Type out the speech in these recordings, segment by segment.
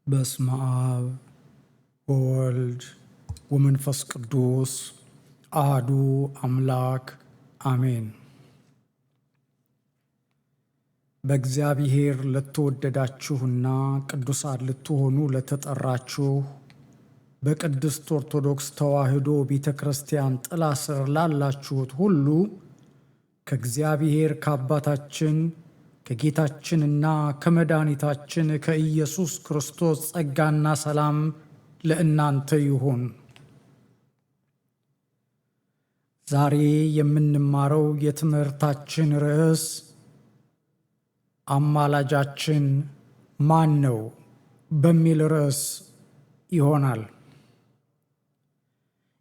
በስመ አብ ወወልድ ወመንፈስ ቅዱስ አሐዱ አምላክ አሜን። በእግዚአብሔር ለተወደዳችሁና ቅዱሳን ልትሆኑ ለተጠራችሁ በቅድስት ኦርቶዶክስ ተዋሕዶ ቤተ ክርስቲያን ጥላ ስር ላላችሁት ሁሉ ከእግዚአብሔር ከአባታችን ከጌታችንና ከመድኃኒታችን ከኢየሱስ ክርስቶስ ጸጋና ሰላም ለእናንተ ይሁን። ዛሬ የምንማረው የትምህርታችን ርዕስ አማላጃችን ማን ነው በሚል ርዕስ ይሆናል።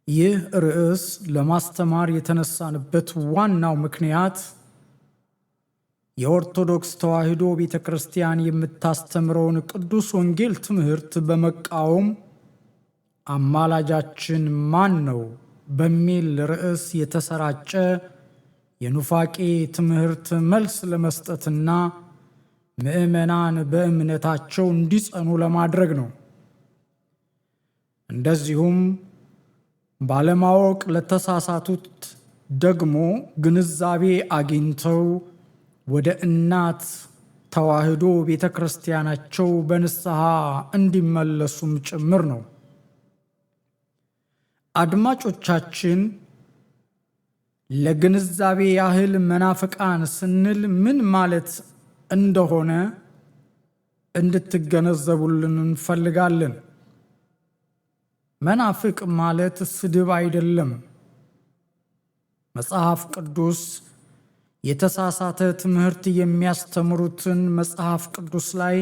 ይህ ርዕስ ለማስተማር የተነሳንበት ዋናው ምክንያት የኦርቶዶክስ ተዋሕዶ ቤተ ክርስቲያን የምታስተምረውን ቅዱስ ወንጌል ትምህርት በመቃወም አማላጃችን ማን ነው በሚል ርዕስ የተሰራጨ የኑፋቄ ትምህርት መልስ ለመስጠትና ምዕመናን በእምነታቸው እንዲጸኑ ለማድረግ ነው። እንደዚሁም ባለማወቅ ለተሳሳቱት ደግሞ ግንዛቤ አግኝተው ወደ እናት ተዋሕዶ ቤተ ክርስቲያናቸው በንስሐ እንዲመለሱም ጭምር ነው። አድማጮቻችን፣ ለግንዛቤ ያህል መናፍቃን ስንል ምን ማለት እንደሆነ እንድትገነዘቡልን እንፈልጋለን። መናፍቅ ማለት ስድብ አይደለም። መጽሐፍ ቅዱስ የተሳሳተ ትምህርት የሚያስተምሩትን መጽሐፍ ቅዱስ ላይ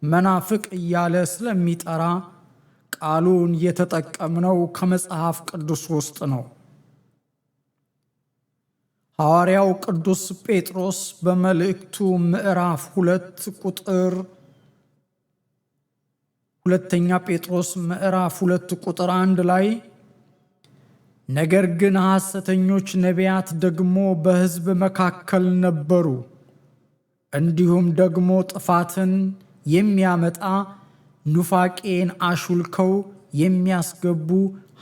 መናፍቅ እያለ ስለሚጠራ ቃሉን የተጠቀምነው ከመጽሐፍ ቅዱስ ውስጥ ነው። ሐዋርያው ቅዱስ ጴጥሮስ በመልእክቱ ምዕራፍ 2 ቁጥር ሁለተኛ ጴጥሮስ ምዕራፍ 2 ቁጥር 1 ላይ ነገር ግን ሐሰተኞች ነቢያት ደግሞ በሕዝብ መካከል ነበሩ፣ እንዲሁም ደግሞ ጥፋትን የሚያመጣ ኑፋቄን አሹልከው የሚያስገቡ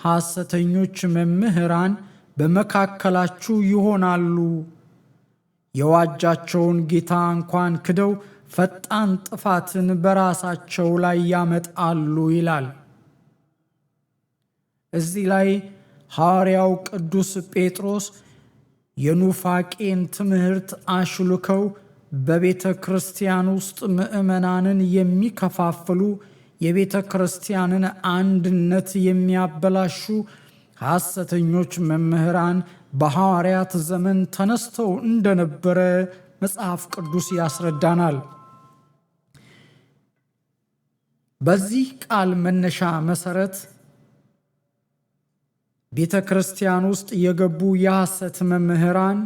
ሐሰተኞች መምህራን በመካከላችሁ ይሆናሉ፣ የዋጃቸውን ጌታ እንኳን ክደው ፈጣን ጥፋትን በራሳቸው ላይ ያመጣሉ ይላል። እዚህ ላይ ሐዋርያው ቅዱስ ጴጥሮስ የኑፋቄን ትምህርት አሹልከው በቤተ ክርስቲያን ውስጥ ምዕመናንን የሚከፋፍሉ የቤተ ክርስቲያንን አንድነት የሚያበላሹ ሐሰተኞች መምህራን በሐዋርያት ዘመን ተነስተው እንደነበረ መጽሐፍ ቅዱስ ያስረዳናል። በዚህ ቃል መነሻ መሠረት ቤተ ክርስቲያን ውስጥ የገቡ የሐሰት መምህራን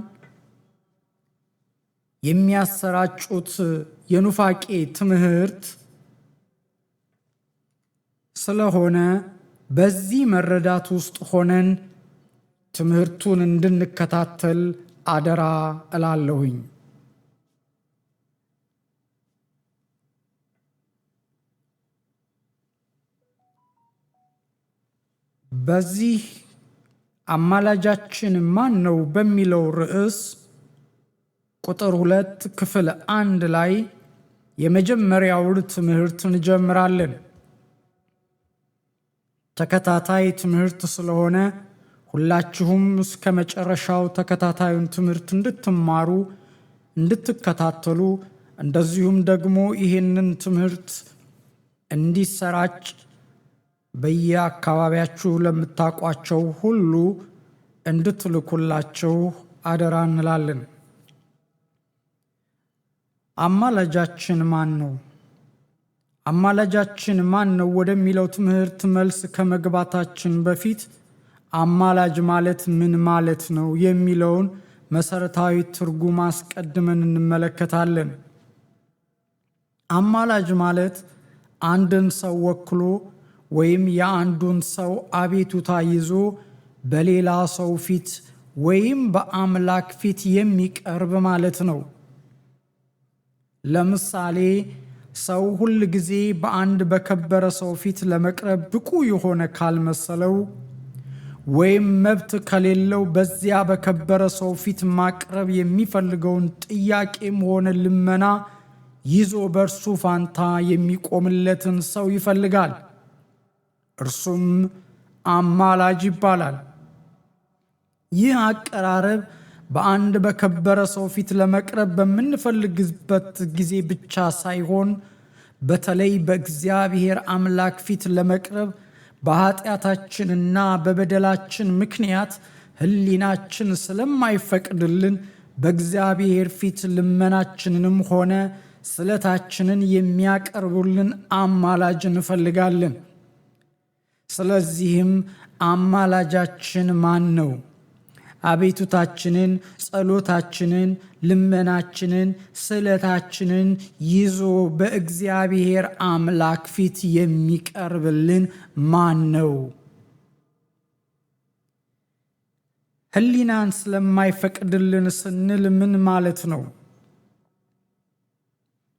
የሚያሰራጩት የኑፋቄ ትምህርት ስለሆነ በዚህ መረዳት ውስጥ ሆነን ትምህርቱን እንድንከታተል አደራ እላለሁኝ። በዚህ አማላጃችን ማን ነው በሚለው ርዕስ ቁጥር 2 ክፍል 1 ላይ የመጀመሪያውን ትምህርት እንጀምራለን። ተከታታይ ትምህርት ስለሆነ ሁላችሁም እስከ መጨረሻው ተከታታዩን ትምህርት እንድትማሩ እንድትከታተሉ፣ እንደዚሁም ደግሞ ይህንን ትምህርት እንዲሰራጭ በየአካባቢያችሁ ለምታውቋቸው ሁሉ እንድትልኩላቸው አደራ እንላለን። አማላጃችን ማን ነው? አማላጃችን ማን ነው ወደሚለው ትምህርት መልስ ከመግባታችን በፊት አማላጅ ማለት ምን ማለት ነው የሚለውን መሰረታዊ ትርጉም አስቀድመን እንመለከታለን። አማላጅ ማለት አንድን ሰው ወክሎ ወይም የአንዱን ሰው አቤቱታ ይዞ በሌላ ሰው ፊት ወይም በአምላክ ፊት የሚቀርብ ማለት ነው። ለምሳሌ ሰው ሁል ጊዜ በአንድ በከበረ ሰው ፊት ለመቅረብ ብቁ የሆነ ካልመሰለው ወይም መብት ከሌለው በዚያ በከበረ ሰው ፊት ማቅረብ የሚፈልገውን ጥያቄም ሆነ ልመና ይዞ በእርሱ ፋንታ የሚቆምለትን ሰው ይፈልጋል። እርሱም አማላጅ ይባላል። ይህ አቀራረብ በአንድ በከበረ ሰው ፊት ለመቅረብ በምንፈልግበት ጊዜ ብቻ ሳይሆን በተለይ በእግዚአብሔር አምላክ ፊት ለመቅረብ በኃጢአታችንና በበደላችን ምክንያት ሕሊናችን ስለማይፈቅድልን በእግዚአብሔር ፊት ልመናችንንም ሆነ ስለታችንን የሚያቀርቡልን አማላጅ እንፈልጋለን። ስለዚህም አማላጃችን ማን ነው? አቤቱታችንን፣ ጸሎታችንን፣ ልመናችንን፣ ስለታችንን ይዞ በእግዚአብሔር አምላክ ፊት የሚቀርብልን ማን ነው? ሕሊናን ስለማይፈቅድልን ስንል ምን ማለት ነው?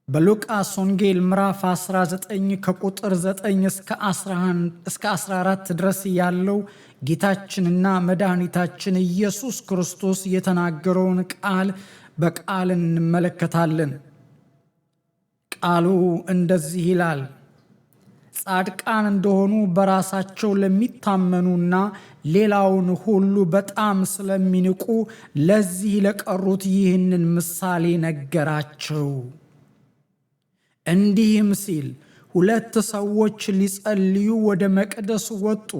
በሉቃስ ወንጌል ምዕራፍ 19 ከቁጥር 9 እስከ 14 ድረስ ያለው ጌታችንና መድኃኒታችን ኢየሱስ ክርስቶስ የተናገረውን ቃል በቃል እንመለከታለን። ቃሉ እንደዚህ ይላል። ጻድቃን እንደሆኑ በራሳቸው ለሚታመኑና ሌላውን ሁሉ በጣም ስለሚንቁ ለዚህ ለቀሩት ይህንን ምሳሌ ነገራቸው። እንዲህም ሲል 2 ሰዎች ሊጸልዩ ወደ መቅደስ ወጡ።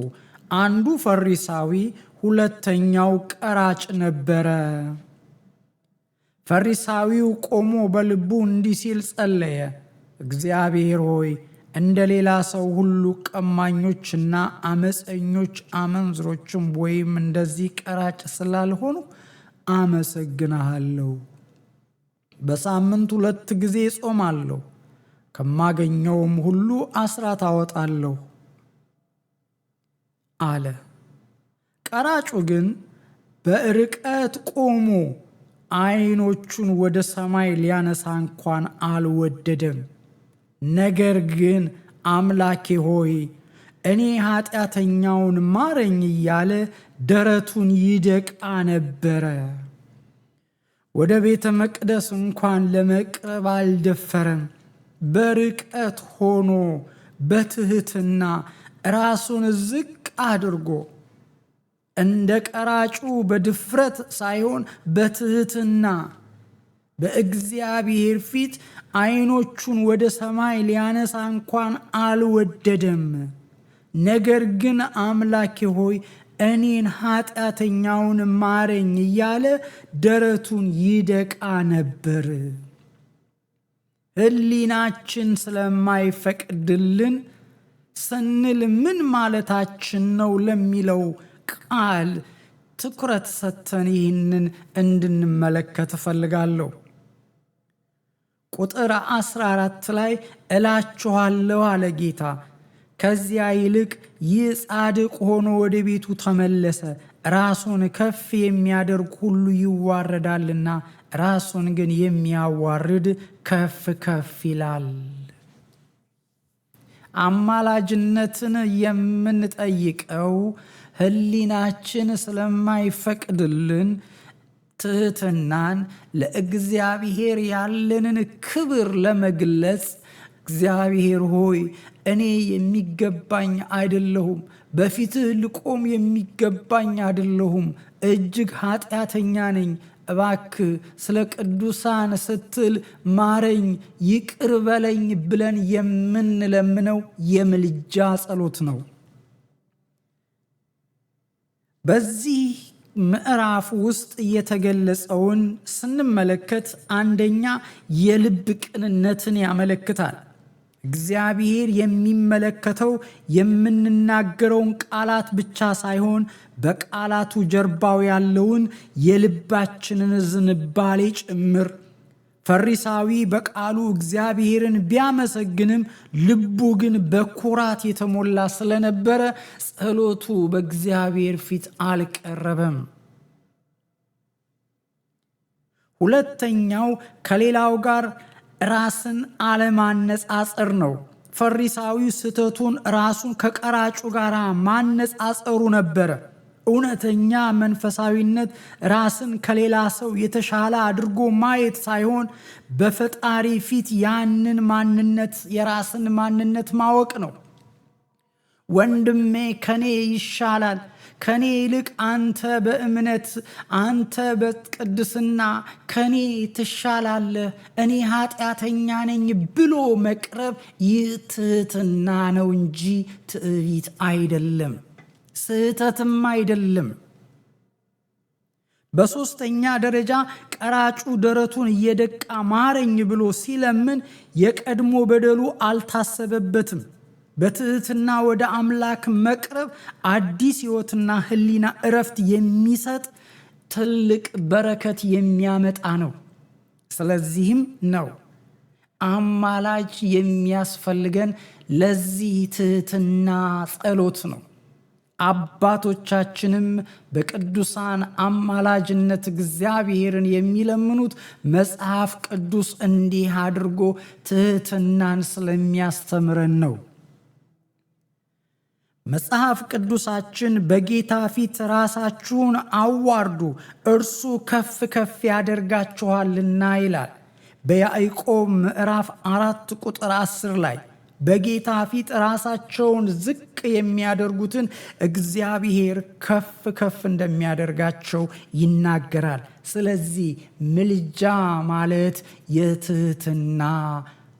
አንዱ ፈሪሳዊ፣ ሁለተኛው ቀራጭ ነበረ። ፈሪሳዊው ቆሞ በልቡ እንዲህ ሲል ጸለየ፣ እግዚአብሔር ሆይ እንደ ሌላ ሰው ሁሉ ቀማኞችና አመፀኞች አመንዝሮችም ወይም እንደዚህ ቀራጭ ስላልሆኑ አመሰግንሃለሁ። በሳምንት 2 ጊዜ ጾማለሁ፣ ከማገኘውም ሁሉ አስራት አወጣለሁ አለ። ቀራጩ ግን በርቀት ቆሞ ዓይኖቹን ወደ ሰማይ ሊያነሳ እንኳን አልወደደም። ነገር ግን አምላኬ ሆይ እኔ ኃጢአተኛውን ማረኝ እያለ ደረቱን ይደቃ ነበረ። ወደ ቤተ መቅደስ እንኳን ለመቅረብ አልደፈረም። በርቀት ሆኖ በትህትና ራሱን ዝቅ አድርጎ እንደ ቀራጩ በድፍረት ሳይሆን በትህትና በእግዚአብሔር ፊት ዓይኖቹን ወደ ሰማይ ሊያነሳ እንኳን አልወደደም። ነገር ግን አምላኬ ሆይ እኔን ኃጢአተኛውን ማረኝ እያለ ደረቱን ይደቃ ነበር። ሕሊናችን ስለማይፈቅድልን ስንል ምን ማለታችን ነው ለሚለው ቃል ትኩረት ሰጥተን ይህንን እንድንመለከት እፈልጋለሁ። ቁጥር 14 ላይ እላችኋለሁ አለ ጌታ፣ ከዚያ ይልቅ ይህ ጻድቅ ሆኖ ወደ ቤቱ ተመለሰ። ራሱን ከፍ የሚያደርግ ሁሉ ይዋረዳልና ራሱን ግን የሚያዋርድ ከፍ ከፍ ይላል። አማላጅነትን የምንጠይቀው ሕሊናችን ስለማይፈቅድልን ትህትናን፣ ለእግዚአብሔር ያለንን ክብር ለመግለጽ እግዚአብሔር ሆይ እኔ የሚገባኝ አይደለሁም፣ በፊትህ ልቆም የሚገባኝ አይደለሁም፣ እጅግ ኃጢአተኛ ነኝ፣ እባክህ ስለ ቅዱሳን ስትል ማረኝ፣ ይቅር በለኝ ብለን የምንለምነው የምልጃ ጸሎት ነው። በዚህ ምዕራፍ ውስጥ የተገለጸውን ስንመለከት አንደኛ የልብ ቅንነትን ያመለክታል። እግዚአብሔር የሚመለከተው የምንናገረውን ቃላት ብቻ ሳይሆን በቃላቱ ጀርባው ያለውን የልባችንን ዝንባሌ ጭምር። ፈሪሳዊ በቃሉ እግዚአብሔርን ቢያመሰግንም ልቡ ግን በኩራት የተሞላ ስለነበረ ጸሎቱ በእግዚአብሔር ፊት አልቀረበም። ሁለተኛው ከሌላው ጋር ራስን አለማነጻጸር ነው። ፈሪሳዊው ስህተቱን ራሱን ከቀራጩ ጋር ማነጻጸሩ ነበረ። እውነተኛ መንፈሳዊነት ራስን ከሌላ ሰው የተሻለ አድርጎ ማየት ሳይሆን በፈጣሪ ፊት ያንን ማንነት የራስን ማንነት ማወቅ ነው። ወንድሜ ከኔ ይሻላል፣ ከኔ ይልቅ አንተ በእምነት አንተ በቅድስና ከኔ ትሻላለህ፣ እኔ ኃጢአተኛ ነኝ ብሎ መቅረብ ይህ ትህትና ነው እንጂ ትዕቢት አይደለም፣ ስህተትም አይደለም። በሶስተኛ ደረጃ ቀራጩ ደረቱን እየደቃ ማረኝ ብሎ ሲለምን የቀድሞ በደሉ አልታሰበበትም። በትህትና ወደ አምላክ መቅረብ አዲስ ሕይወትና ሕሊና እረፍት የሚሰጥ ትልቅ በረከት የሚያመጣ ነው። ስለዚህም ነው አማላጅ የሚያስፈልገን ለዚህ ትህትና ጸሎት ነው። አባቶቻችንም በቅዱሳን አማላጅነት እግዚአብሔርን የሚለምኑት መጽሐፍ ቅዱስ እንዲህ አድርጎ ትህትናን ስለሚያስተምረን ነው። መጽሐፍ ቅዱሳችን በጌታ ፊት ራሳችሁን አዋርዱ እርሱ ከፍ ከፍ ያደርጋችኋልና ይላል። በያዕቆብ ምዕራፍ 4 ቁጥር 10 ላይ በጌታ ፊት ራሳቸውን ዝቅ የሚያደርጉትን እግዚአብሔር ከፍ ከፍ እንደሚያደርጋቸው ይናገራል። ስለዚህ ምልጃ ማለት የትህትና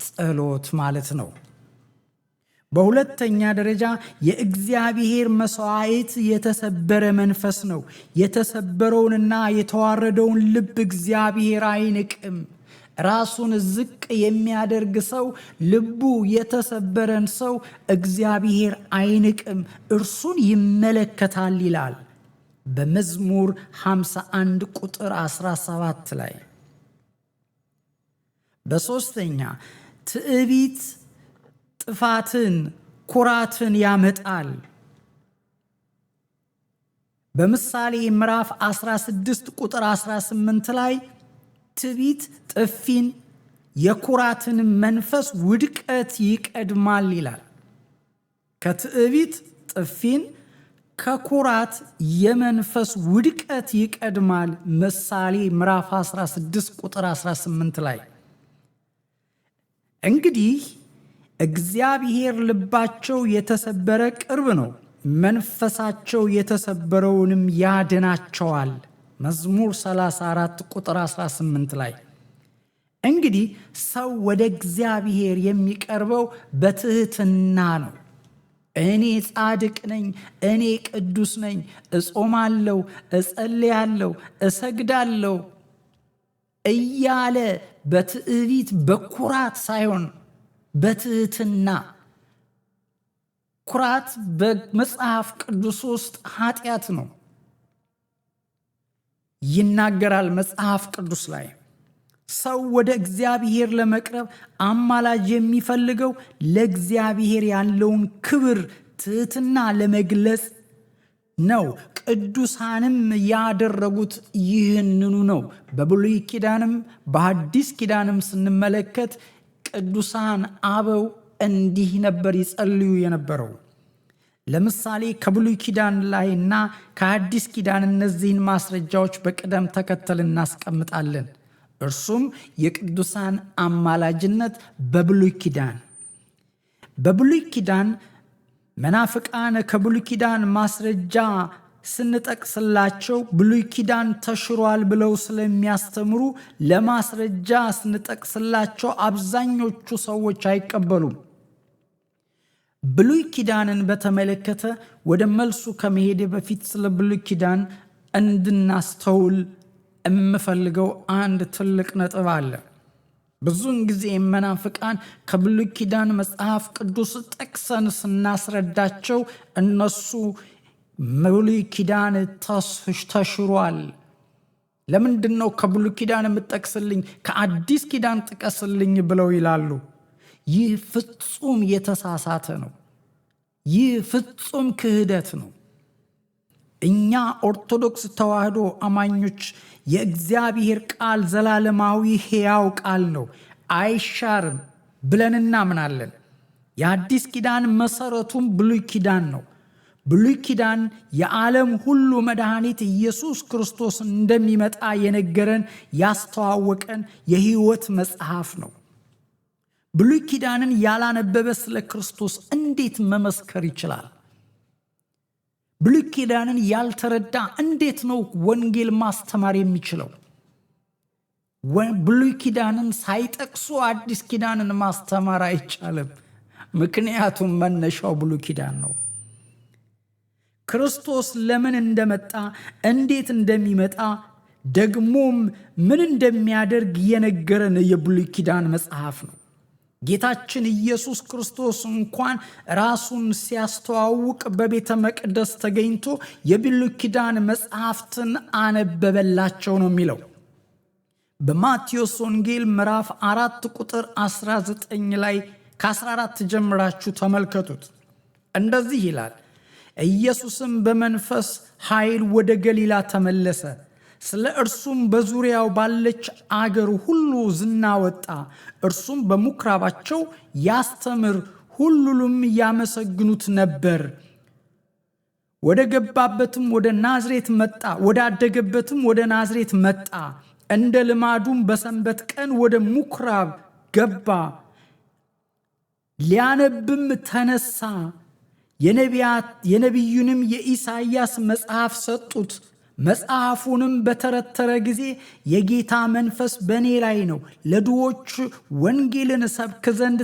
ጸሎት ማለት ነው። በሁለተኛ ደረጃ የእግዚአብሔር መስዋዕት የተሰበረ መንፈስ ነው። የተሰበረውንና የተዋረደውን ልብ እግዚአብሔር አይንቅም። ራሱን ዝቅ የሚያደርግ ሰው፣ ልቡ የተሰበረን ሰው እግዚአብሔር አይንቅም፣ እርሱን ይመለከታል ይላል በመዝሙር 51 ቁጥር 17 ላይ። በሶስተኛ ትዕቢት ጥፋትን፣ ኩራትን ያመጣል። በምሳሌ ምዕራፍ 16 ቁጥር 18 ላይ ትዕቢት ጥፊን የኩራትን መንፈስ ውድቀት ይቀድማል ይላል። ከትዕቢት ጥፊን ከኩራት የመንፈስ ውድቀት ይቀድማል። ምሳሌ ምዕራፍ 16 ቁጥር 18 ላይ እንግዲህ እግዚአብሔር ልባቸው የተሰበረ ቅርብ ነው፣ መንፈሳቸው የተሰበረውንም ያድናቸዋል። መዝሙር 34 ቁጥር 18 ላይ እንግዲህ ሰው ወደ እግዚአብሔር የሚቀርበው በትህትና ነው። እኔ ጻድቅ ነኝ፣ እኔ ቅዱስ ነኝ፣ እጾማለሁ፣ እጸልያለሁ፣ እሰግዳለሁ እያለ በትዕቢት በኩራት ሳይሆን በትህትና። ኩራት በመጽሐፍ ቅዱስ ውስጥ ኃጢአት ነው ይናገራል መጽሐፍ ቅዱስ ላይ። ሰው ወደ እግዚአብሔር ለመቅረብ አማላጅ የሚፈልገው ለእግዚአብሔር ያለውን ክብር፣ ትህትና ለመግለጽ ነው። ቅዱሳንም ያደረጉት ይህንኑ ነው። በብሉይ ኪዳንም በሐዲስ ኪዳንም ስንመለከት ቅዱሳን አበው እንዲህ ነበር ይጸልዩ የነበረው። ለምሳሌ ከብሉይ ኪዳን ላይና ከአዲስ ኪዳን እነዚህን ማስረጃዎች በቅደም ተከተል እናስቀምጣለን። እርሱም የቅዱሳን አማላጅነት በብሉይ ኪዳን መናፍቃን ከብሉይ ኪዳን ማስረጃ ስንጠቅስላቸው ብሉይ ኪዳን ተሽሯል ብለው ስለሚያስተምሩ ለማስረጃ ስንጠቅስላቸው አብዛኞቹ ሰዎች አይቀበሉም። ብሉይ ኪዳንን በተመለከተ ወደ መልሱ ከመሄድ በፊት ስለ ብሉይ ኪዳን እንድናስተውል የምፈልገው አንድ ትልቅ ነጥብ አለ። ብዙውን ጊዜ መናፍቃን ከብሉይ ኪዳን መጽሐፍ ቅዱስ ጠቅሰን ስናስረዳቸው እነሱ ብሉይ ኪዳን ተሽሯል፣ ለምንድን ነው ከብሉይ ኪዳን የምጠቅስልኝ? ከአዲስ ኪዳን ጥቀስልኝ ብለው ይላሉ። ይህ ፍጹም የተሳሳተ ነው። ይህ ፍጹም ክህደት ነው። እኛ ኦርቶዶክስ ተዋህዶ አማኞች የእግዚአብሔር ቃል ዘላለማዊ ሕያው ቃል ነው። አይሻርም ብለን እናምናለን። የአዲስ ኪዳን መሰረቱም ብሉይ ኪዳን ነው። ብሉይ ኪዳን የዓለም ሁሉ መድኃኒት ኢየሱስ ክርስቶስ እንደሚመጣ የነገረን ያስተዋወቀን የሕይወት መጽሐፍ ነው። ብሉይ ኪዳንን ያላነበበ ስለ ክርስቶስ እንዴት መመስከር ይችላል? ብሉይ ኪዳንን ያልተረዳ እንዴት ነው ወንጌል ማስተማር የሚችለው? ብሉይ ኪዳንን ሳይጠቅሱ አዲስ ኪዳንን ማስተማር አይቻልም። ምክንያቱም መነሻው ብሉይ ኪዳን ነው። ክርስቶስ ለምን እንደመጣ፣ እንዴት እንደሚመጣ፣ ደግሞም ምን እንደሚያደርግ የነገረን የብሉይ ኪዳን መጽሐፍ ነው። ጌታችን ኢየሱስ ክርስቶስ እንኳን ራሱን ሲያስተዋውቅ በቤተ መቅደስ ተገኝቶ የብሉይ ኪዳን መጽሐፍትን አነበበላቸው ነው የሚለው። በማቴዎስ ወንጌል ምዕራፍ 4 ቁጥር 19 ላይ ከ14 ጀምራችሁ ተመልከቱት። እንደዚህ ይላል፣ ኢየሱስም በመንፈስ ኃይል ወደ ገሊላ ተመለሰ። ስለ እርሱም በዙሪያው ባለች አገር ሁሉ ዝና ወጣ። እርሱም በምኩራባቸው ያስተምር፣ ሁሉንም ያመሰግኑት ነበር። ወደ ገባበትም ወደ ናዝሬት መጣ። ወደ አደገበትም ወደ ናዝሬት መጣ። እንደ ልማዱም በሰንበት ቀን ወደ ምኩራብ ገባ። ሊያነብም ተነሳ። የነቢዩንም የኢሳይያስ መጽሐፍ ሰጡት። መጽሐፉንም በተረተረ ጊዜ የጌታ መንፈስ በእኔ ላይ ነው፣ ለድሆች ወንጌልን እሰብክ ዘንድ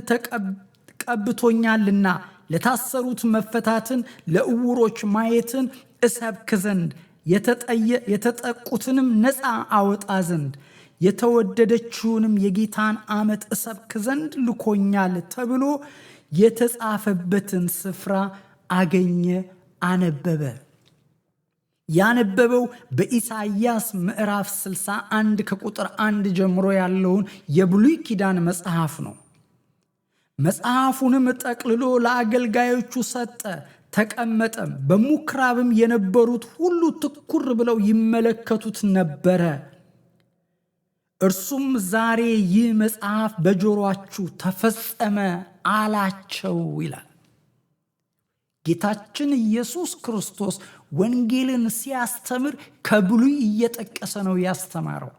ቀብቶኛልና፣ ለታሰሩት መፈታትን፣ ለዕውሮች ማየትን እሰብክ ዘንድ፣ የተጠቁትንም ነፃ አወጣ ዘንድ፣ የተወደደችውንም የጌታን ዓመት እሰብክ ዘንድ ልኮኛል ተብሎ የተጻፈበትን ስፍራ አገኘ፣ አነበበ። ያነበበው በኢሳይያስ ምዕራፍ 61 ከቁጥር 1 ጀምሮ ያለውን የብሉይ ኪዳን መጽሐፍ ነው። መጽሐፉንም ጠቅልሎ ለአገልጋዮቹ ሰጠ፣ ተቀመጠም። በምኩራብም የነበሩት ሁሉ ትኩር ብለው ይመለከቱት ነበረ። እርሱም ዛሬ ይህ መጽሐፍ በጆሮአችሁ ተፈጸመ አላቸው ይላል። ጌታችን ኢየሱስ ክርስቶስ ወንጌልን ሲያስተምር ከብሉይ እየጠቀሰ ነው ያስተማረው።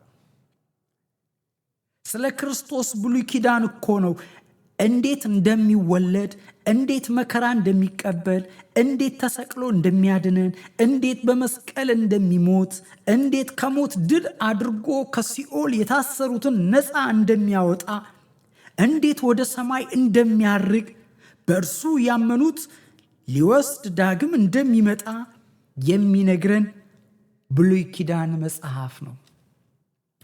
ስለ ክርስቶስ ብሉይ ኪዳን እኮ ነው እንዴት እንደሚወለድ፣ እንዴት መከራ እንደሚቀበል፣ እንዴት ተሰቅሎ እንደሚያድነን፣ እንዴት በመስቀል እንደሚሞት፣ እንዴት ከሞት ድል አድርጎ ከሲኦል የታሰሩትን ነፃ እንደሚያወጣ፣ እንዴት ወደ ሰማይ እንደሚያርግ፣ በእርሱ ያመኑት ሊወስድ ዳግም እንደሚመጣ የሚነግረን ብሉይ ኪዳን መጽሐፍ ነው።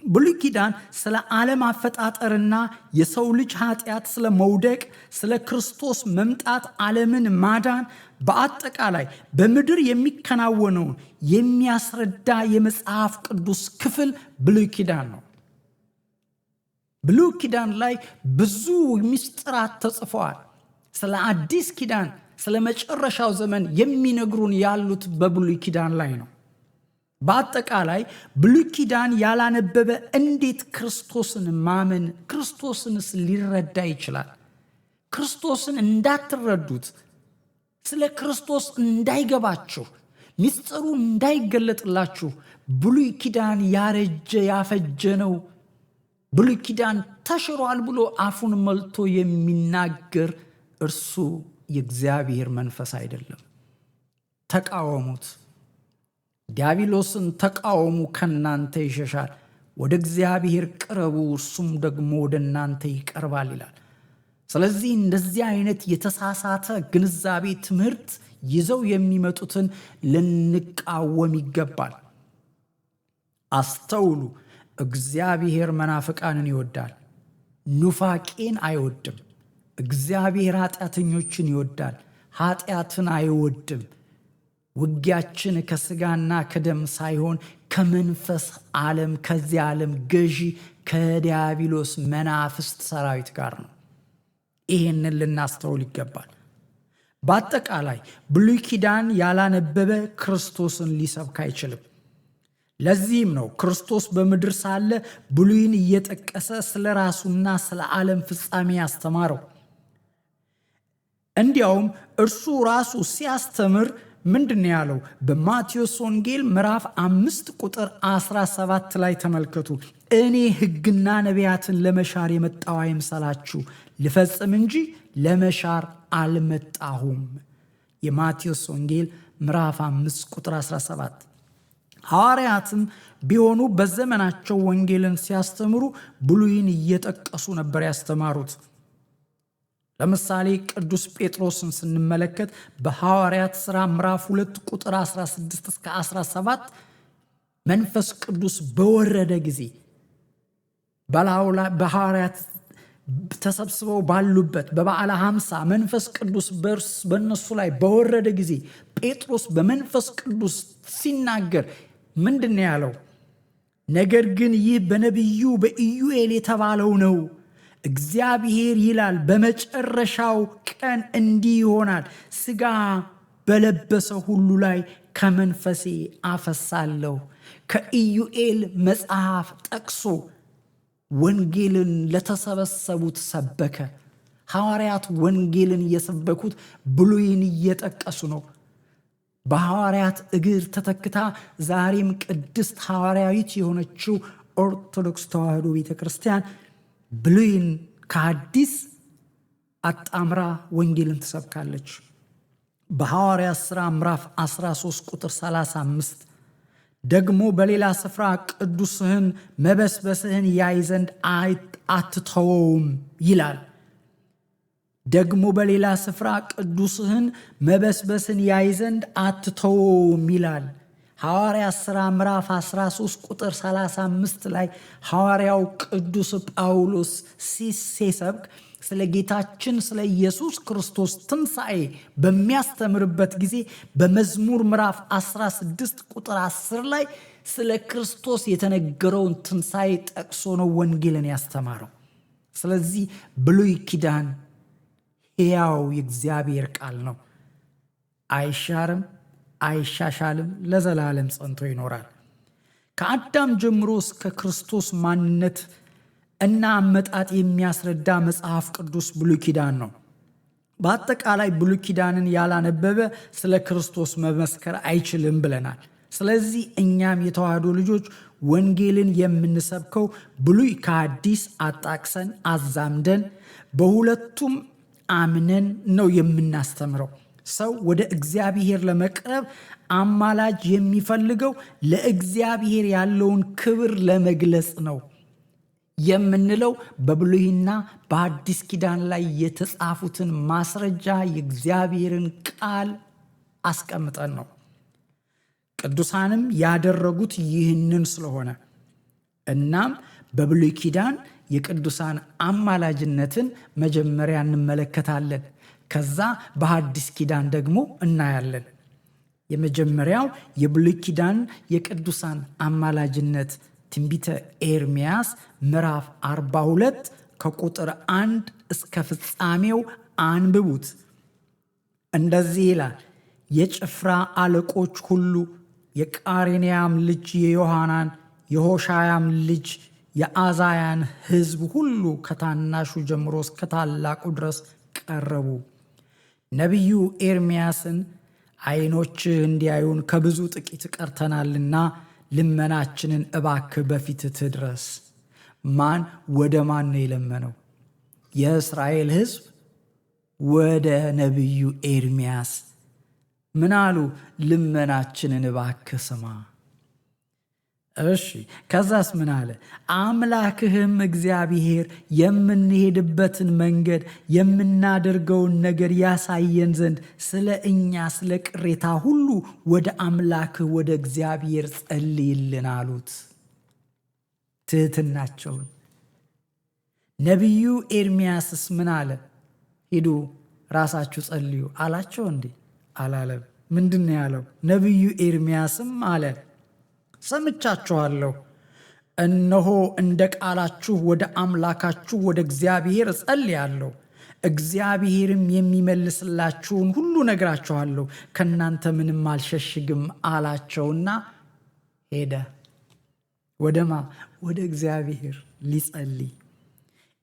ብሉይ ኪዳን ስለ ዓለም አፈጣጠርና የሰው ልጅ ኃጢአት፣ ስለ መውደቅ፣ ስለ ክርስቶስ መምጣት፣ ዓለምን ማዳን፣ በአጠቃላይ በምድር የሚከናወነውን የሚያስረዳ የመጽሐፍ ቅዱስ ክፍል ብሉይ ኪዳን ነው። ብሉይ ኪዳን ላይ ብዙ ምስጢራት ተጽፈዋል። ስለ አዲስ ኪዳን፣ ስለ መጨረሻው ዘመን የሚነግሩን ያሉት በብሉይ ኪዳን ላይ ነው። በአጠቃላይ ብሉይ ኪዳን ያላነበበ እንዴት ክርስቶስን ማመን፣ ክርስቶስንስ ሊረዳ ይችላል? ክርስቶስን እንዳትረዱት፣ ስለ ክርስቶስ እንዳይገባችሁ፣ ምስጢሩ እንዳይገለጥላችሁ ብሉይ ኪዳን ያረጀ ያፈጀ ነው፣ ብሉይ ኪዳን ተሽሯል ብሎ አፉን መልቶ የሚናገር እርሱ የእግዚአብሔር መንፈስ አይደለም። ተቃወሙት። ዲያብሎስን ተቃወሙ፣ ከናንተ ይሸሻል። ወደ እግዚአብሔር ቅረቡ፣ እርሱም ደግሞ ወደ እናንተ ይቀርባል ይላል። ስለዚህ እንደዚህ አይነት የተሳሳተ ግንዛቤ ትምህርት ይዘው የሚመጡትን ልንቃወም ይገባል። አስተውሉ። እግዚአብሔር መናፍቃንን ይወዳል፣ ኑፋቄን አይወድም። እግዚአብሔር ኃጢአተኞችን ይወዳል፣ ኃጢአትን አይወድም። ውጊያችን ከስጋና ከደም ሳይሆን ከመንፈስ ዓለም፣ ከዚህ ዓለም ገዢ ከዲያብሎስ መናፍስት ሰራዊት ጋር ነው። ይህንን ልናስተውል ይገባል። በአጠቃላይ ብሉይ ኪዳን ያላነበበ ክርስቶስን ሊሰብክ አይችልም። ለዚህም ነው ክርስቶስ በምድር ሳለ ብሉይን እየጠቀሰ ስለ ራሱና ስለ ዓለም ፍጻሜ ያስተማረው። እንዲያውም እርሱ ራሱ ሲያስተምር ምንድን ነው ያለው? በማቴዎስ ወንጌል ምዕራፍ 5 ቁጥር 17 ላይ ተመልከቱ። እኔ ሕግና ነቢያትን ለመሻር የመጣሁ አይምሰላችሁ፣ ልፈጽም እንጂ ለመሻር አልመጣሁም። የማቴዎስ ወንጌል ምዕራፍ 5 ቁጥር 17። ሐዋርያትም ቢሆኑ በዘመናቸው ወንጌልን ሲያስተምሩ ብሉይን እየጠቀሱ ነበር ያስተማሩት። ለምሳሌ ቅዱስ ጴጥሮስን ስንመለከት በሐዋርያት ሥራ ምዕራፍ 2 ቁጥር 16 እስከ 17 መንፈስ ቅዱስ በወረደ ጊዜ በሐዋርያት ተሰብስበው ባሉበት በበዓለ ሃምሳ መንፈስ ቅዱስ በእነሱ ላይ በወረደ ጊዜ ጴጥሮስ በመንፈስ ቅዱስ ሲናገር ምንድን ነው ያለው? ነገር ግን ይህ በነቢዩ በኢዩኤል የተባለው ነው። እግዚአብሔር ይላል፣ በመጨረሻው ቀን እንዲህ ይሆናል፣ ሥጋ በለበሰ ሁሉ ላይ ከመንፈሴ አፈሳለሁ። ከኢዩኤል መጽሐፍ ጠቅሶ ወንጌልን ለተሰበሰቡት ሰበከ። ሐዋርያት ወንጌልን እየሰበኩት ብሉይን እየጠቀሱ ነው። በሐዋርያት እግር ተተክታ ዛሬም ቅድስት ሐዋርያዊት የሆነችው ኦርቶዶክስ ተዋሕዶ ቤተ ክርስቲያን ብሉይን ከአዲስ አጣምራ ወንጌልን ትሰብካለች። በሐዋርያት ሥራ ምዕራፍ 13 ቁጥር 35 ደግሞ በሌላ ስፍራ ቅዱስህን መበስበስህን ያይ ዘንድ አትተወውም ይላል። ደግሞ በሌላ ስፍራ ቅዱስህን መበስበስን ያይ ዘንድ አትተወውም ይላል። ሐዋርያት ሥራ ምዕራፍ 13 ቁጥር 35 ላይ ሐዋርያው ቅዱስ ጳውሎስ ሲሰብክ ስለ ጌታችን ስለ ኢየሱስ ክርስቶስ ትንሣኤ በሚያስተምርበት ጊዜ በመዝሙር ምዕራፍ 16 ቁጥር 10 ላይ ስለ ክርስቶስ የተነገረውን ትንሣኤ ጠቅሶ ነው ወንጌልን ያስተማረው። ስለዚህ ብሉይ ኪዳን ሕያው የእግዚአብሔር ቃል ነው። አይሻርም፣ አይሻሻልም፣ ለዘላለም ጸንቶ ይኖራል። ከአዳም ጀምሮ እስከ ክርስቶስ ማንነት እና አመጣጥ የሚያስረዳ መጽሐፍ ቅዱስ ብሉይ ኪዳን ነው። በአጠቃላይ ብሉይ ኪዳንን ያላነበበ ስለ ክርስቶስ መመስከር አይችልም ብለናል። ስለዚህ እኛም የተዋሕዶ ልጆች ወንጌልን የምንሰብከው ብሉይ ከአዲስ አጣቅሰን አዛምደን በሁለቱም አምነን ነው የምናስተምረው። ሰው ወደ እግዚአብሔር ለመቅረብ አማላጅ የሚፈልገው ለእግዚአብሔር ያለውን ክብር ለመግለጽ ነው የምንለው በብሉይና በአዲስ ኪዳን ላይ የተጻፉትን ማስረጃ የእግዚአብሔርን ቃል አስቀምጠን ነው። ቅዱሳንም ያደረጉት ይህንን ስለሆነ እናም በብሉይ ኪዳን የቅዱሳን አማላጅነትን መጀመሪያ እንመለከታለን። ከዛ በሐዲስ ኪዳን ደግሞ እናያለን። የመጀመሪያው የብሉይ ኪዳን የቅዱሳን አማላጅነት ትንቢተ ኤርምያስ ምዕራፍ 42 ከቁጥር 1 እስከ ፍጻሜው አንብቡት። እንደዚህ ይላል። የጭፍራ አለቆች ሁሉ የቃሬንያም ልጅ የዮሐናን የሆሻያም ልጅ የአዛያን ሕዝብ ሁሉ ከታናሹ ጀምሮ እስከ ታላቁ ድረስ ቀረቡ። ነቢዩ ኤርምያስን ዓይኖችህ እንዲያዩን ከብዙ ጥቂት ቀርተናልና ልመናችንን እባክህ በፊትህ ትድረስ። ማን ወደ ማን ነው የለመነው? የእስራኤል ሕዝብ ወደ ነቢዩ ኤርምያስ ምን አሉ? ልመናችንን እባክህ ስማ። እሺ፣ ከዛስ ምን አለ? አምላክህም እግዚአብሔር የምንሄድበትን መንገድ የምናደርገውን ነገር ያሳየን ዘንድ ስለ እኛ ስለ ቅሬታ ሁሉ ወደ አምላክህ ወደ እግዚአብሔር ጸልይልን አሉት። ትህትናቸውን። ነቢዩ ኤርምያስስ ምን አለ? ሂዱ ራሳችሁ ጸልዩ አላቸው እንዴ? አላለም። ምንድን ነው ያለው? ነቢዩ ኤርምያስም አለ ሰምቻችኋለሁ። እነሆ እንደ ቃላችሁ ወደ አምላካችሁ ወደ እግዚአብሔር እጸልያለሁ፣ እግዚአብሔርም የሚመልስላችሁን ሁሉ ነግራችኋለሁ፣ ከእናንተ ምንም አልሸሽግም አላቸውና ሄደ። ወደ እግዚአብሔር ሊጸልይ።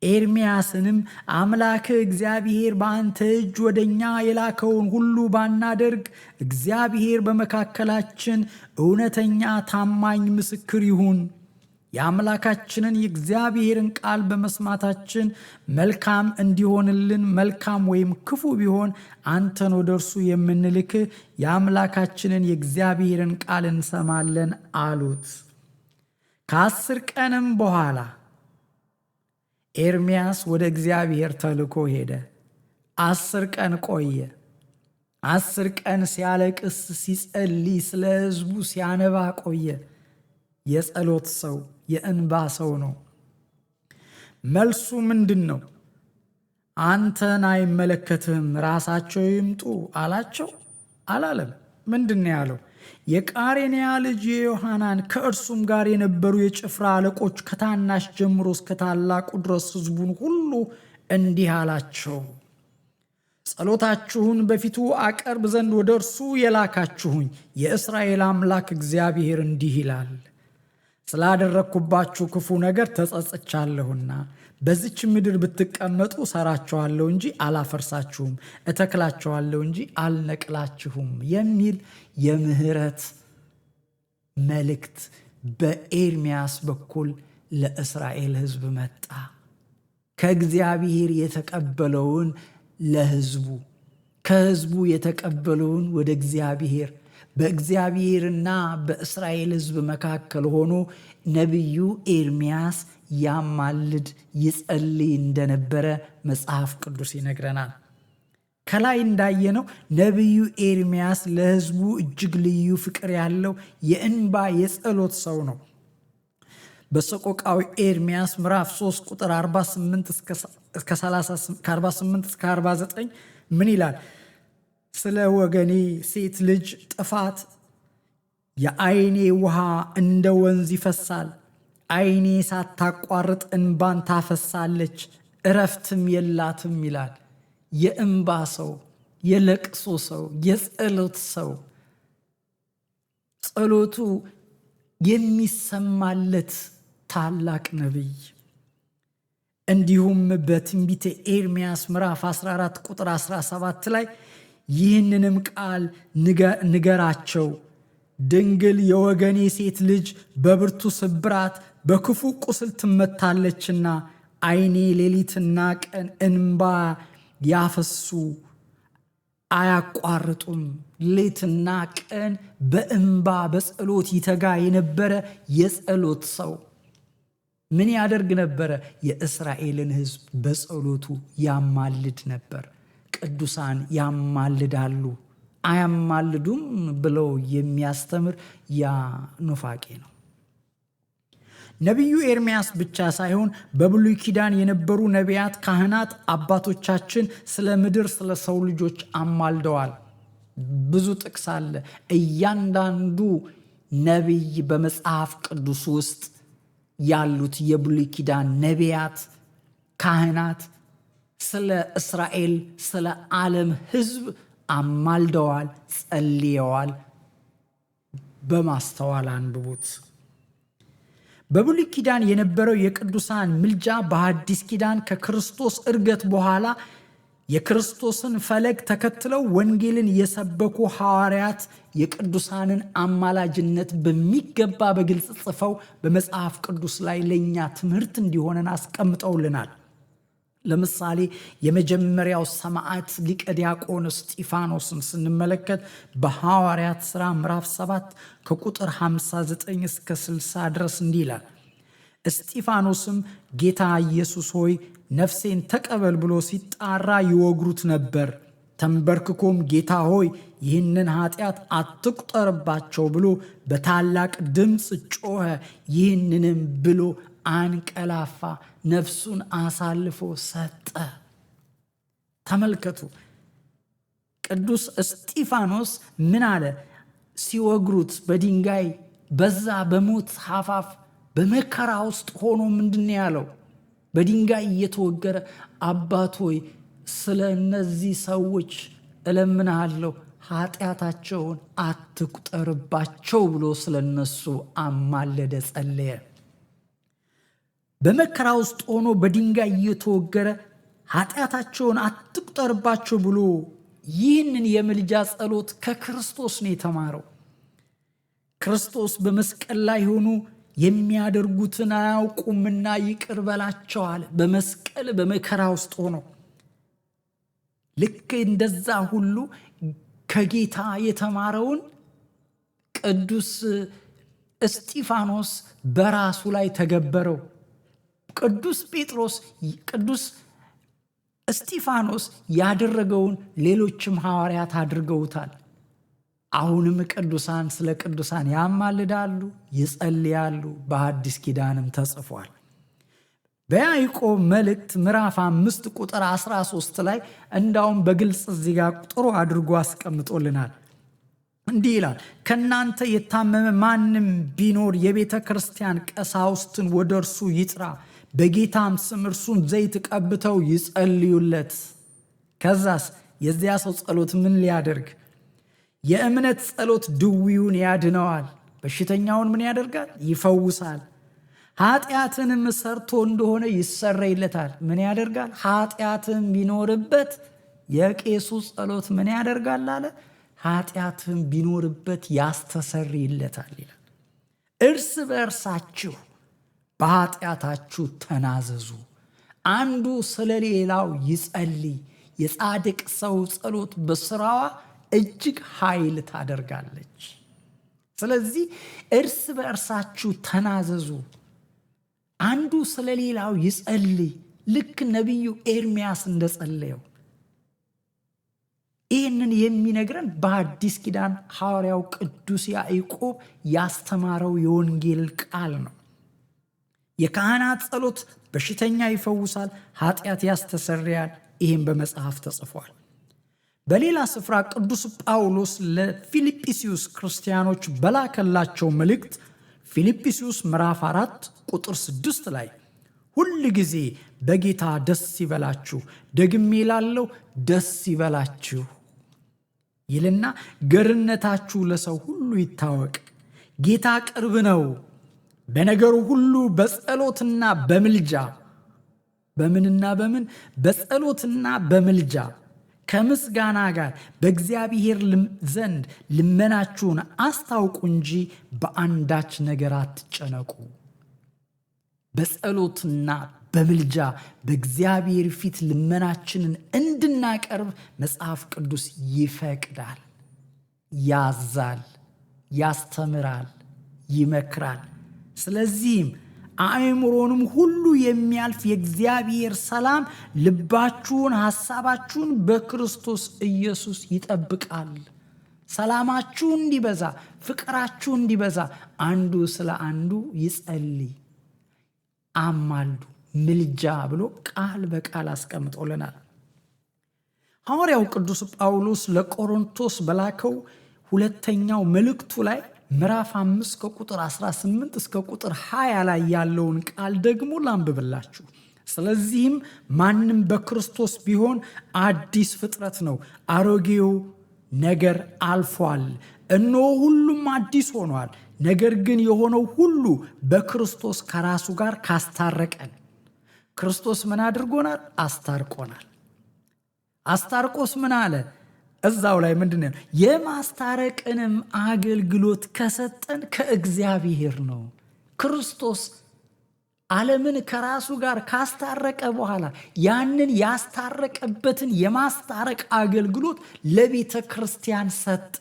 ኤርምያስንም አምላክህ እግዚአብሔር በአንተ እጅ ወደኛ የላከውን ሁሉ ባናደርግ እግዚአብሔር በመካከላችን እውነተኛ ታማኝ ምስክር ይሁን። የአምላካችንን የእግዚአብሔርን ቃል በመስማታችን መልካም እንዲሆንልን መልካም ወይም ክፉ ቢሆን አንተን ወደ እርሱ የምንልክህ የአምላካችንን የእግዚአብሔርን ቃል እንሰማለን አሉት። ከ10 ቀንም በኋላ ኤርምያስ ወደ እግዚአብሔር ተልኮ ሄደ። 10 ቀን ቆየ። 10 ቀን ሲያለቅስ ሲጸልይ ስለ ሕዝቡ ሲያነባ ቆየ። የጸሎት ሰው የእንባ ሰው ነው። መልሱ ምንድን ነው? አንተን አይመለከትህም፣ ራሳቸው ይምጡ አላቸው? አላለም። ምንድን ነው ያለው? የቃሬንያ ልጅ የዮሐናን ከእርሱም ጋር የነበሩ የጭፍራ አለቆች ከታናሽ ጀምሮ እስከ ታላቁ ድረስ ሕዝቡን ሁሉ እንዲህ አላቸው። ጸሎታችሁን በፊቱ አቀርብ ዘንድ ወደ እርሱ የላካችሁኝ የእስራኤል አምላክ እግዚአብሔር እንዲህ ይላል፣ ስላደረግኩባችሁ ክፉ ነገር ተጸጽቻለሁና በዚች ምድር ብትቀመጡ እሰራችኋለሁ እንጂ አላፈርሳችሁም፣ እተክላችኋለሁ እንጂ አልነቅላችሁም የሚል የምህረት መልእክት በኤርምያስ በኩል ለእስራኤል ሕዝብ መጣ። ከእግዚአብሔር የተቀበለውን ለሕዝቡ፣ ከሕዝቡ የተቀበለውን ወደ እግዚአብሔር፣ በእግዚአብሔርና በእስራኤል ሕዝብ መካከል ሆኖ ነቢዩ ኤርምያስ ያማልድ ይጸልይ እንደነበረ መጽሐፍ ቅዱስ ይነግረናል። ከላይ እንዳየነው ነቢዩ ኤርምያስ ለሕዝቡ እጅግ ልዩ ፍቅር ያለው የእንባ የጸሎት ሰው ነው። በሰቆቃዊ ኤርምያስ ምዕራፍ 3 ቁጥር 48 እስከ 49 ምን ይላል? ስለ ወገኔ ሴት ልጅ ጥፋት የዓይኔ ውሃ እንደ ወንዝ ይፈሳል። ዓይኔ ሳታቋርጥ እንባን ታፈሳለች፣ እረፍትም የላትም ይላል። የእንባ ሰው፣ የለቅሶ ሰው፣ የጸሎት ሰው፣ ጸሎቱ የሚሰማለት ታላቅ ነቢይ። እንዲሁም በትንቢተ ኤርምያስ ምዕራፍ 14 ቁጥር 17 ላይ ይህንንም ቃል ንገራቸው፣ ድንግል የወገኔ ሴት ልጅ በብርቱ ስብራት በክፉ ቁስል ትመታለችና ዓይኔ ሌሊትና ቀን እንባ ያፈሱ አያቋርጡም። ሌትና ቀን በእንባ በጸሎት ይተጋ የነበረ የጸሎት ሰው ምን ያደርግ ነበረ? የእስራኤልን ሕዝብ በጸሎቱ ያማልድ ነበር። ቅዱሳን ያማልዳሉ አያማልዱም ብለው የሚያስተምር ያ ኑፋቄ ነው። ነቢዩ ኤርምያስ ብቻ ሳይሆን በብሉይ ኪዳን የነበሩ ነቢያት፣ ካህናት አባቶቻችን ስለ ምድር ስለ ሰው ልጆች አማልደዋል። ብዙ ጥቅስ አለ። እያንዳንዱ ነቢይ በመጽሐፍ ቅዱስ ውስጥ ያሉት የብሉይ ኪዳን ነቢያት፣ ካህናት ስለ እስራኤል ስለ ዓለም ሕዝብ አማልደዋል፣ ጸልየዋል። በማስተዋል አንብቡት። በብሉይ ኪዳን የነበረው የቅዱሳን ምልጃ በሐዲስ ኪዳን ከክርስቶስ ዕርገት በኋላ የክርስቶስን ፈለግ ተከትለው ወንጌልን የሰበኩ ሐዋርያት የቅዱሳንን አማላጅነት በሚገባ በግልጽ ጽፈው በመጽሐፍ ቅዱስ ላይ ለእኛ ትምህርት እንዲሆነን አስቀምጠውልናል። ለምሳሌ የመጀመሪያው ሰማዕት ሊቀ ዲያቆን እስጢፋኖስን ስንመለከት በሐዋርያት ሥራ ምዕራፍ 7 ከቁጥር 59 እስከ 60 ድረስ እንዲህ ይላል። እስጢፋኖስም ጌታ ኢየሱስ ሆይ ነፍሴን ተቀበል ብሎ ሲጣራ ይወግሩት ነበር። ተንበርክኮም ጌታ ሆይ ይህንን ኃጢአት አትቁጠርባቸው ብሎ በታላቅ ድምፅ ጮኸ። ይህንንም ብሎ አንቀላፋ፣ ነፍሱን አሳልፎ ሰጠ። ተመልከቱ፣ ቅዱስ እስጢፋኖስ ምን አለ? ሲወግሩት በድንጋይ በዛ በሞት አፋፍ በመከራ ውስጥ ሆኖ ምንድን ያለው? በድንጋይ እየተወገረ አባት ሆይ ስለ እነዚህ ሰዎች እለምንሃለሁ፣ ኃጢአታቸውን አትቁጠርባቸው ብሎ ስለነሱ አማለደ፣ ጸለየ። በመከራ ውስጥ ሆኖ በድንጋይ እየተወገረ ኃጢአታቸውን አትቁጠርባቸው ብሎ ይህንን የምልጃ ጸሎት ከክርስቶስ ነው የተማረው። ክርስቶስ በመስቀል ላይ ሆኖ የሚያደርጉትን አያውቁምና ይቅር በላቸው አለ። በመስቀል በመከራ ውስጥ ሆኖ ልክ እንደዛ ሁሉ ከጌታ የተማረውን ቅዱስ እስጢፋኖስ በራሱ ላይ ተገበረው። ቅዱስ እስጢፋኖስ ያደረገውን ሌሎችም ሐዋርያት አድርገውታል። አሁንም ቅዱሳን ስለ ቅዱሳን ያማልዳሉ፣ ይጸልያሉ። በአዲስ ኪዳንም ተጽፏል። በያዕቆብ መልእክት ምዕራፍ 5 ቁጥር 13 ላይ እንዳውም በግልጽ እዚህ ጋር ጥሩ አድርጎ አስቀምጦልናል። እንዲህ ይላል፣ ከእናንተ የታመመ ማንም ቢኖር የቤተ ክርስቲያን ቀሳውስትን ወደ እርሱ ይጥራ፣ በጌታም ስም እርሱን ዘይት ቀብተው ይጸልዩለት። ከዛስ የዚያ ሰው ጸሎት ምን ሊያደርግ? የእምነት ጸሎት ድውዩን ያድነዋል። በሽተኛውን ምን ያደርጋል? ይፈውሳል። ኃጢአትንም ሰርቶ እንደሆነ ይሰረይለታል። ምን ያደርጋል? ኃጢአትም ቢኖርበት የቄሱ ጸሎት ምን ያደርጋል አለ? ኃጢአትም ቢኖርበት ያስተሰርይለታል ይላል። እርስ በእርሳችሁ በኃጢአታችሁ ተናዘዙ፣ አንዱ ስለ ሌላው ይጸልይ። የጻድቅ ሰው ጸሎት በስራዋ እጅግ ኃይል ታደርጋለች። ስለዚህ እርስ በእርሳችሁ ተናዘዙ፣ አንዱ ስለ ሌላው ይጸልይ። ልክ ነቢዩ ኤርምያስ እንደጸለየው ይህንን የሚነግረን በአዲስ ኪዳን ሐዋርያው ቅዱስ ያዕቆብ ያስተማረው የወንጌል ቃል ነው። የካህናት ጸሎት በሽተኛ ይፈውሳል፣ ኃጢአት ያስተሰርያል። ይህም በመጽሐፍ ተጽፏል። በሌላ ስፍራ ቅዱስ ጳውሎስ ለፊልጵስዩስ ክርስቲያኖች በላከላቸው መልእክት ፊልጵስዩስ ምዕራፍ 4 ቁጥር 6 ላይ ሁል ጊዜ በጌታ ደስ ይበላችሁ፣ ደግሜ እላለሁ ደስ ይበላችሁ ይልና ገርነታችሁ ለሰው ሁሉ ይታወቅ፣ ጌታ ቅርብ ነው፣ በነገሩ ሁሉ በጸሎትና በምልጃ በምንና በምን? በጸሎትና በምልጃ ከምስጋና ጋር በእግዚአብሔር ዘንድ ልመናችሁን አስታውቁ እንጂ በአንዳች ነገር አትጨነቁ። በጸሎትና በምልጃ በእግዚአብሔር ፊት ልመናችንን እንድናቀርብ መጽሐፍ ቅዱስ ይፈቅዳል፣ ያዛል፣ ያስተምራል፣ ይመክራል። ስለዚህም አእምሮንም ሁሉ የሚያልፍ የእግዚአብሔር ሰላም ልባችሁን፣ ሐሳባችሁን በክርስቶስ ኢየሱስ ይጠብቃል። ሰላማችሁ እንዲበዛ፣ ፍቅራችሁ እንዲበዛ አንዱ ስለ አንዱ ይጸልይ፣ አማልዱ፣ ምልጃ ብሎ ቃል በቃል አስቀምጦልናል። ሐዋርያው ቅዱስ ጳውሎስ ለቆሮንቶስ በላከው ሁለተኛው መልእክቱ ላይ ምዕራፍ 5 ከቁጥር 18 እስከ ቁጥር 20 ላይ ያለውን ቃል ደግሞ ላንብብላችሁ። ስለዚህም ማንም በክርስቶስ ቢሆን አዲስ ፍጥረት ነው፣ አሮጌው ነገር አልፏል፣ እነሆ ሁሉም አዲስ ሆኗል። ነገር ግን የሆነው ሁሉ በክርስቶስ ከራሱ ጋር ካስታረቀን። ክርስቶስ ምን አድርጎናል? አስታርቆናል። አስታርቆስ ምን አለ? እዛው ላይ ምንድነው? የማስታረቅንም አገልግሎት ከሰጠን ከእግዚአብሔር ነው። ክርስቶስ ዓለምን ከራሱ ጋር ካስታረቀ በኋላ ያንን ያስታረቀበትን የማስታረቅ አገልግሎት ለቤተ ክርስቲያን ሰጠ።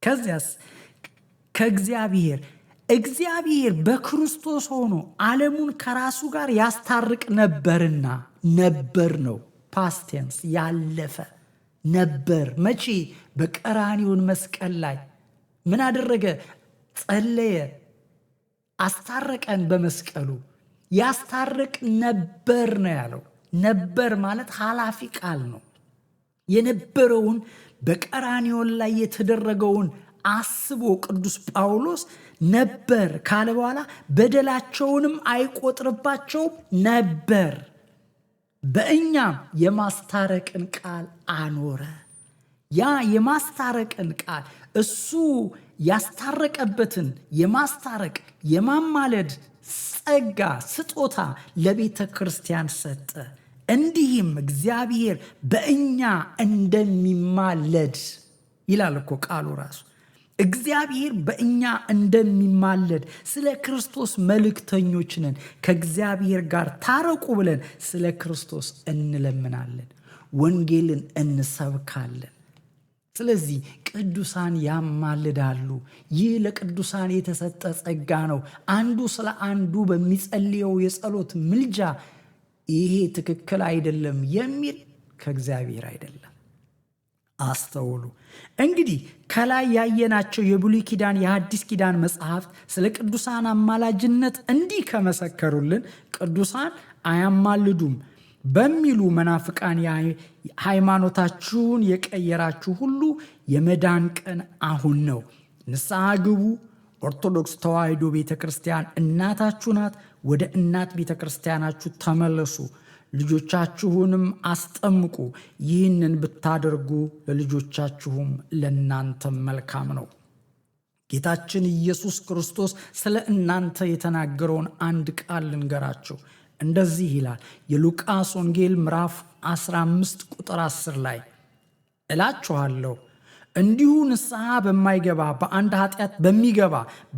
ከዚያስ እግዚአብሔር በክርስቶስ ሆኖ ዓለሙን ከራሱ ጋር ያስታርቅ ነበርና፣ ነበር ነው ፓስቴንስ ያለፈ ነበር። መቼ? በቀራንዮን መስቀል ላይ ምን አደረገ? ጸለየ፣ አስታረቀን። በመስቀሉ ያስታርቅ ነበር ነው ያለው። ነበር ማለት ኃላፊ ቃል ነው። የነበረውን በቀራንዮን ላይ የተደረገውን አስቦ ቅዱስ ጳውሎስ ነበር ካለ በኋላ በደላቸውንም አይቆጥርባቸውም ነበር፣ በእኛም የማስታረቅን ቃል አኖረ። ያ የማስታረቅን ቃል እሱ ያስታረቀበትን የማስታረቅ የማማለድ ጸጋ ስጦታ ለቤተ ክርስቲያን ሰጠ። እንዲህም እግዚአብሔር በእኛ እንደሚማለድ ይላል እኮ ቃሉ ራሱ። እግዚአብሔር በእኛ እንደሚማለድ ስለ ክርስቶስ መልእክተኞች ነን፣ ከእግዚአብሔር ጋር ታረቁ ብለን ስለ ክርስቶስ እንለምናለን፣ ወንጌልን እንሰብካለን። ስለዚህ ቅዱሳን ያማልዳሉ። ይህ ለቅዱሳን የተሰጠ ጸጋ ነው። አንዱ ስለ አንዱ በሚጸልየው የጸሎት ምልጃ ይሄ ትክክል አይደለም የሚል ከእግዚአብሔር አይደለም። አስተውሉ። እንግዲህ ከላይ ያየናቸው የብሉይ ኪዳን የሐዲስ ኪዳን መጽሐፍት ስለ ቅዱሳን አማላጅነት እንዲህ ከመሰከሩልን ቅዱሳን አያማልዱም በሚሉ መናፍቃን ሃይማኖታችሁን የቀየራችሁ ሁሉ የመዳን ቀን አሁን ነው። ንስሐ ግቡ። ኦርቶዶክስ ተዋሕዶ ቤተ ክርስቲያን እናታችሁ ናት። ወደ እናት ቤተ ክርስቲያናችሁ ተመለሱ፣ ልጆቻችሁንም አስጠምቁ። ይህንን ብታደርጉ ለልጆቻችሁም ለእናንተም መልካም ነው። ጌታችን ኢየሱስ ክርስቶስ ስለ እናንተ የተናገረውን አንድ ቃል ልንገራችሁ። እንደዚህ ይላል። የሉቃስ ወንጌል ምዕራፍ 15 ቁጥር 10 ላይ እላችኋለሁ እንዲሁ ንስሐ በሚገባ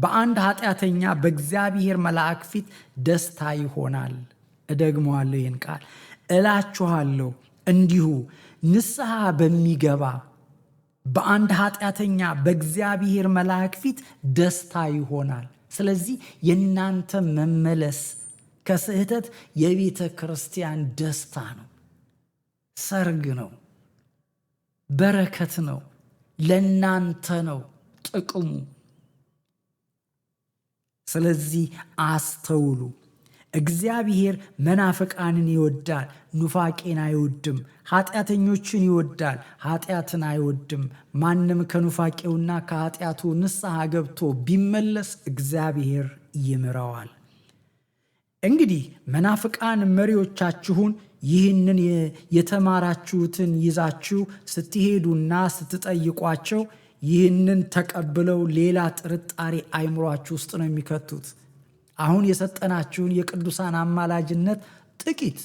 በአንድ ኃጢአተኛ በእግዚአብሔር መልአክ ፊት ደስታ ይሆናል። እደግመዋለሁ ይህን ቃል እላችኋለሁ እንዲሁ ንስሐ በሚገባ በአንድ ኃጢአተኛ በእግዚአብሔር መልአክ ፊት ደስታ ይሆናል። ስለዚህ የእናንተ መመለስ ከስህተት የቤተ ክርስቲያን ደስታ ነው፣ ሰርግ ነው፣ በረከት ነው፣ ለእናንተ ነው ጥቅሙ። ስለዚህ አስተውሉ። እግዚአብሔር መናፍቃንን ይወዳል፣ ኑፋቄን አይወድም። ኃጢአተኞችን ይወዳል፣ ኃጢአትን አይወድም። ማንም ከኑፋቄውና ከኃጢአቱ ንስሐ ገብቶ ቢመለስ እግዚአብሔር ይምረዋል። እንግዲህ መናፍቃን መሪዎቻችሁን ይህንን የተማራችሁትን ይዛችሁ ስትሄዱና ስትጠይቋቸው ይህንን ተቀብለው ሌላ ጥርጣሬ አይምሯችሁ ውስጥ ነው የሚከቱት። አሁን የሰጠናችሁን የቅዱሳን አማላጅነት ጥቂት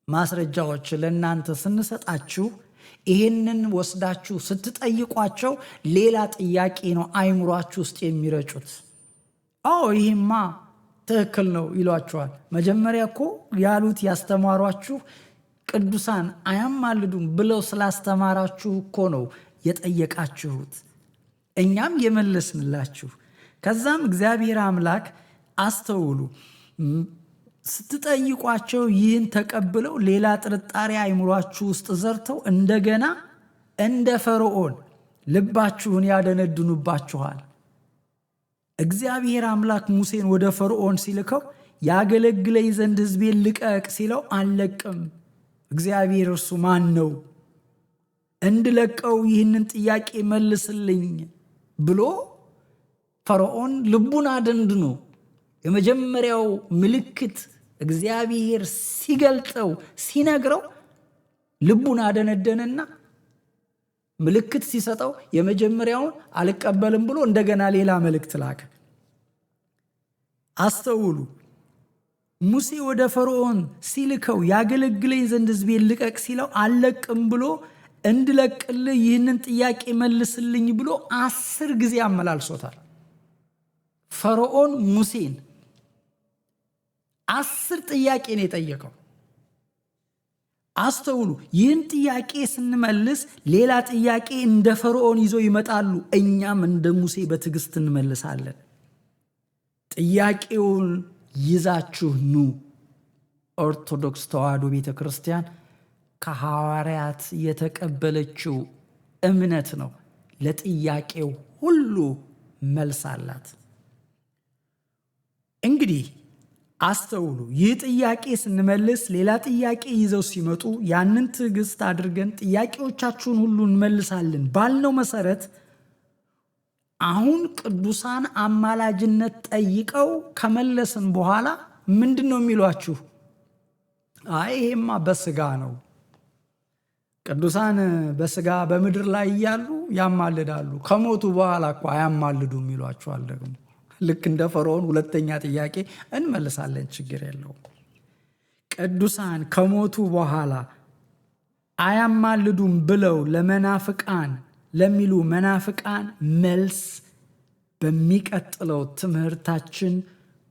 ማስረጃዎች ለእናንተ ስንሰጣችሁ ይህንን ወስዳችሁ ስትጠይቋቸው ሌላ ጥያቄ ነው አይምሯችሁ ውስጥ የሚረጩት። ይህማ ትክክል ነው ይሏችኋል። መጀመሪያ እኮ ያሉት ያስተማሯችሁ ቅዱሳን አያማልዱም ብለው ስላስተማራችሁ እኮ ነው የጠየቃችሁት፣ እኛም የመለስንላችሁ። ከዛም እግዚአብሔር አምላክ አስተውሉ፣ ስትጠይቋቸው ይህን ተቀብለው ሌላ ጥርጣሬ አይምሯችሁ ውስጥ ዘርተው እንደገና እንደ ፈርዖን ልባችሁን ያደነድኑባችኋል። እግዚአብሔር አምላክ ሙሴን ወደ ፈርዖን ሲልከው ያገለግለኝ ዘንድ ሕዝቤን ልቀቅ ሲለው አልለቅም። እግዚአብሔር እርሱ ማን ነው? እንድለቀው ይህንን ጥያቄ መልስልኝ ብሎ ፈርዖን ልቡን አደንድኖ የመጀመሪያው ምልክት እግዚአብሔር ሲገልጠው ሲነግረው ልቡን አደነደነና ምልክት ሲሰጠው የመጀመሪያውን አልቀበልም ብሎ እንደገና ሌላ መልእክት ላከ። አስተውሉ። ሙሴ ወደ ፈርዖን ሲልከው ያገለግለኝ ዘንድ ሕዝቤን ልቀቅ ሲለው አልለቅም ብሎ እንድለቅልህ ይህንን ጥያቄ መልስልኝ ብሎ 10 ጊዜ አመላልሶታል። ፈርዖን ሙሴን 10 ጥያቄ ነው የጠየቀው። አስተውሉ። ይህን ጥያቄ ስንመልስ ሌላ ጥያቄ እንደ ፈርዖን ይዞ ይመጣሉ። እኛም እንደ ሙሴ በትዕግስት እንመልሳለን። ጥያቄውን ይዛችሁ ኑ። ኦርቶዶክስ ተዋሕዶ ቤተ ክርስቲያን ከሐዋርያት የተቀበለችው እምነት ነው። ለጥያቄው ሁሉ መልስ አላት። እንግዲህ አስተውሉ። ይህ ጥያቄ ስንመልስ ሌላ ጥያቄ ይዘው ሲመጡ ያንን ትዕግስት አድርገን ጥያቄዎቻችሁን ሁሉ እንመልሳለን ባልነው መሰረት አሁን ቅዱሳን አማላጅነት ጠይቀው ከመለስን በኋላ ምንድን ነው የሚሏችሁ? ይሄማ በስጋ ነው፣ ቅዱሳን በስጋ በምድር ላይ እያሉ ያማልዳሉ፣ ከሞቱ በኋላ እኮ አያማልዱም ይሏቸዋል። ደግሞ ልክ እንደ ፈርዖን ሁለተኛ ጥያቄ እንመልሳለን፣ ችግር የለውም። ቅዱሳን ከሞቱ በኋላ አያማልዱም ብለው ለሚሉ መናፍቃን መልስ በሚቀጥለው ትምህርታችን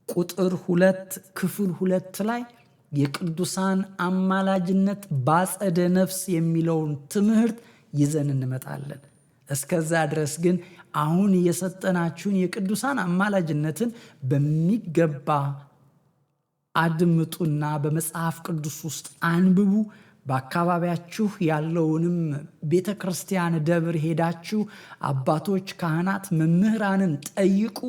ቁጥር 2 ክፍል 2 ላይ የቅዱሳን አማላጅነት ባጸደ ነፍስ የሚለውን ትምህርት ይዘን እንመጣለን። እስከዛ ድረስ ግን አሁን የሰጠናችሁን የቅዱሳን አማላጅነትን በሚገባ አድምጡና በመጽሐፍ ቅዱስ ውስጥ አንብቡ። በአካባቢያችሁ ያለውንም ቤተ ክርስቲያን ደብር ሄዳችሁ አባቶች፣ ካህናት፣ መምህራንን ጠይቁ።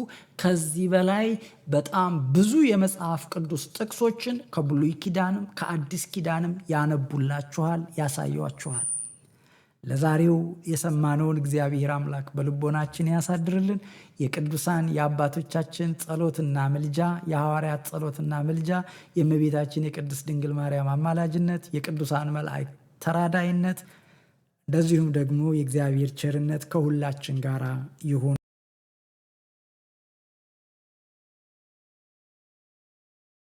ከዚህ በላይ በጣም ብዙ የመጽሐፍ ቅዱስ ጥቅሶችን ከብሉይ ኪዳንም ከአዲስ ኪዳንም ያነቡላችኋል፣ ያሳያችኋል። ለዛሬው የሰማነውን እግዚአብሔር አምላክ በልቦናችን ያሳድርልን። የቅዱሳን የአባቶቻችን ጸሎትና ምልጃ፣ የሐዋርያት ጸሎትና ምልጃ፣ የእመቤታችን የቅድስት ድንግል ማርያም አማላጅነት፣ የቅዱሳን መላእክት ተራዳይነት፣ እንደዚሁም ደግሞ የእግዚአብሔር ቸርነት ከሁላችን ጋር ይሁን።